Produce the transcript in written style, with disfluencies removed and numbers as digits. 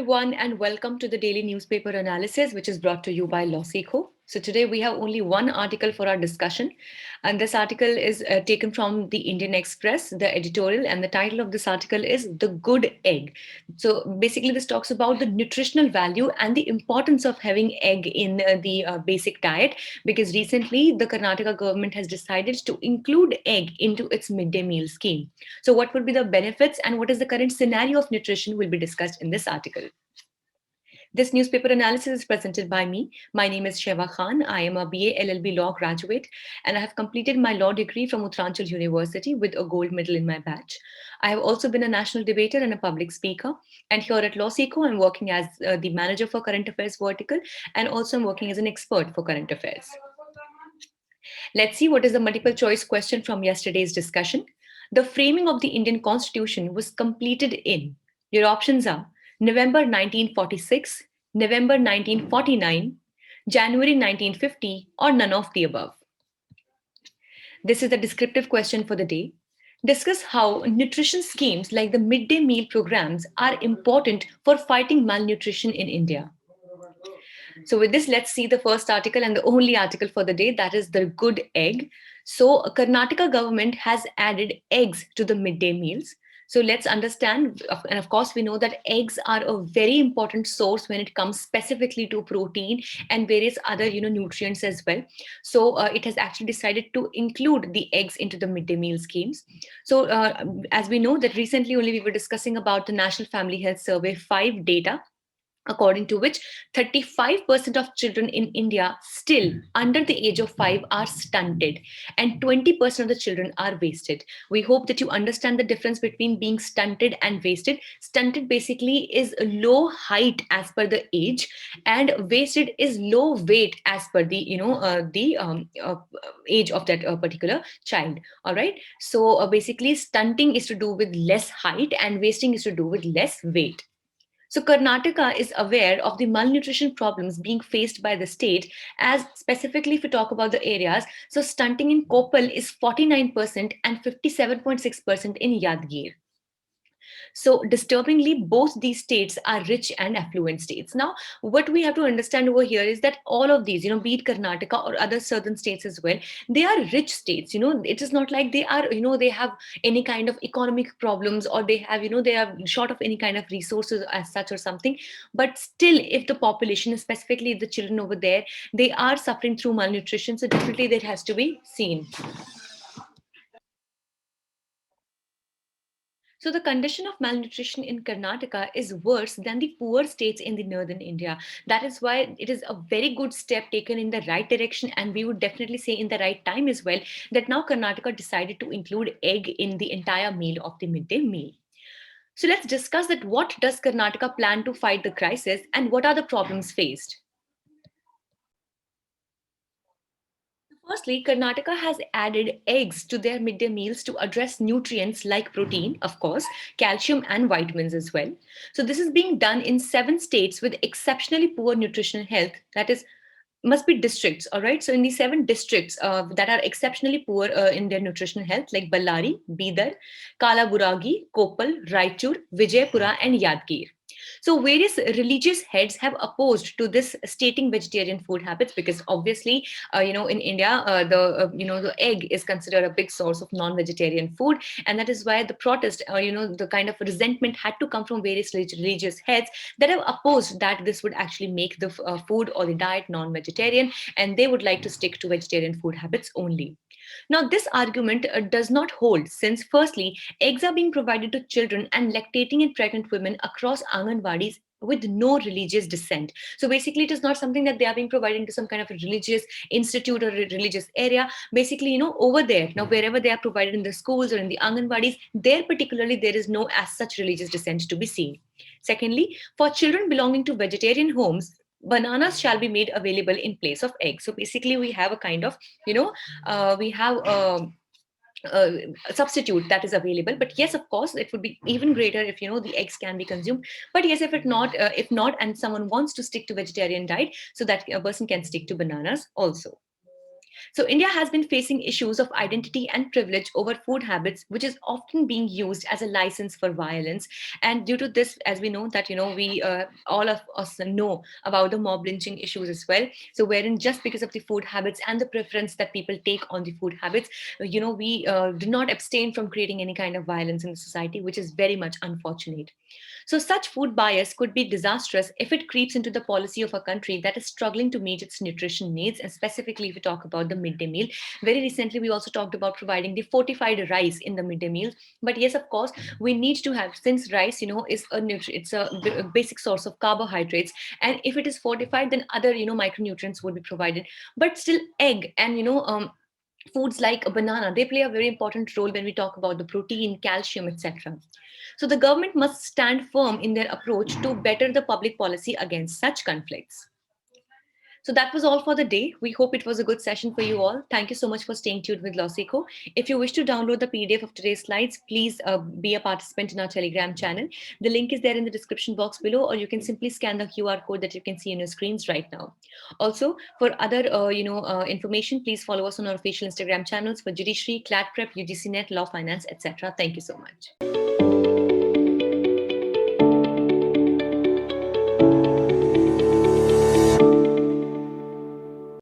everyone, and welcome to the daily newspaper analysis, which is brought to you by LawSeco. So, today we have only one article for our discussion, and this article is taken from the Indian Express, the editorial, and the title of this article is The Good Egg. So, basically, this talks about the nutritional value and the importance of having egg in the basic diet, because recently the Karnataka government has decided to include egg into its midday meal scheme. So, what would be the benefits and what is the current scenario of nutrition will be discussed in this article. This newspaper analysis is presented by me. My name is Sheva Khan. I am a BA LLB law graduate and I have completed my law degree from Uttaranchal University with a gold medal in my batch. I have also been a national debater and a public speaker. And here at LawSeco, I'm working as the manager for current affairs vertical and also I'm working as an expert for current affairs. Let's see what is the multiple choice question from yesterday's discussion. The framing of the Indian Constitution was completed in, your options are November 1946, November 1949, January 1950, or none of the above. This is the descriptive question for the day. Discuss how nutrition schemes like the midday meal programs are important for fighting malnutrition in India. So with this, let's see the first article and the only article for the day, that is the good egg. So Karnataka government has added eggs to the midday meals. So let's understand, and of course we know that eggs are a very important source when it comes specifically to protein and various other nutrients as well. So it has actually decided to include the eggs into the midday meal schemes. So as we know that recently only we were discussing about the National Family Health Survey 5 data, according to which 35% of children in India still under the age of 5 are stunted and 20% of the children are wasted. We hope that you understand the difference between being stunted and wasted. Stunted basically is low height as per the age, and wasted is low weight as per the age of that particular child. All right. So basically, stunting is to do with less height and wasting is to do with less weight. So Karnataka is aware of the malnutrition problems being faced by the state, as specifically if we talk about the areas, so stunting in Koppal is 49% and 57.6% in Yadgir. So, disturbingly, both these states are rich and affluent states. Now, what we have to understand over here is that all of these, be it Karnataka or other southern states as well, they are rich states. It is not like they are, they have any kind of economic problems or they have, they are short of any kind of resources as such or something. But still, if the population, specifically the children over there, they are suffering through malnutrition, so definitely that has to be seen. So the condition of malnutrition in Karnataka is worse than the poor states in the northern India. That is why it is a very good step taken in the right direction, and we would definitely say in the right time as well, that now Karnataka decided to include egg in the entire meal of the midday meal. So let's discuss that what does Karnataka plan to fight the crisis and what are the problems faced. Firstly, Karnataka has added eggs to their midday meals to address nutrients like protein, of course, calcium, and vitamins as well. So, this is being done in 7 states with exceptionally poor nutritional health. That is, must be districts, all right? So, in the 7 districts that are exceptionally poor in their nutritional health, like Ballari, Bidar, Kalaburagi, Koppal, Raichur, Vijaypura, and Yadgir. So various religious heads have opposed to this stating vegetarian food habits because obviously, in India, the egg is considered a big source of non-vegetarian food, and that is why the protest, the kind of resentment had to come from various religious heads that have opposed that this would actually make the food or the diet non-vegetarian, and they would like to stick to vegetarian food habits only. Now, this argument does not hold since, firstly, eggs are being provided to children and lactating and pregnant women across Anganwadis with no religious dissent. So basically, it is not something that they are being provided to some kind of a religious institute or a religious area. Basically, over there, now wherever they are provided in the schools or in the Anganwadis, there particularly there is no as such religious dissent to be seen. Secondly, for children belonging to vegetarian homes, bananas shall be made available in place of eggs. So basically, we have a kind of, we have a substitute that is available. But yes, of course, it would be even greater if the eggs can be consumed. But yes, if not, and someone wants to stick to vegetarian diet, so that a person can stick to bananas also. So India has been facing issues of identity and privilege over food habits, which is often being used as a license for violence. And due to this, as we know that we all of us know about the mob lynching issues as well. So wherein just because of the food habits and the preference that people take on the food habits, we do not abstain from creating any kind of violence in the society, which is very much unfortunate. So, such food bias could be disastrous if it creeps into the policy of a country that is struggling to meet its nutrition needs. And specifically, if we talk about the midday meal, very recently we also talked about providing the fortified rice in the midday meals. But yes, of course, we need to have, since rice, is it's a basic source of carbohydrates, and if it is fortified, then other micronutrients would be provided. But still, egg and foods like a banana, they play a very important role when we talk about the protein, calcium, etc. So the government must stand firm in their approach to better the public policy against such conflicts. So that was all for the day. We hope it was a good session for you all. Thank you so much for staying tuned with Losico. If you wish to download the PDF of today's slides, please be a participant in our Telegram channel. The link is there in the description box below, or you can simply scan the QR code that you can see on your screens right now. Also, for other information, please follow us on our official Instagram channels for Judiciary, CLAT Prep, UGC Net, Law Finance, etc. Thank you so much.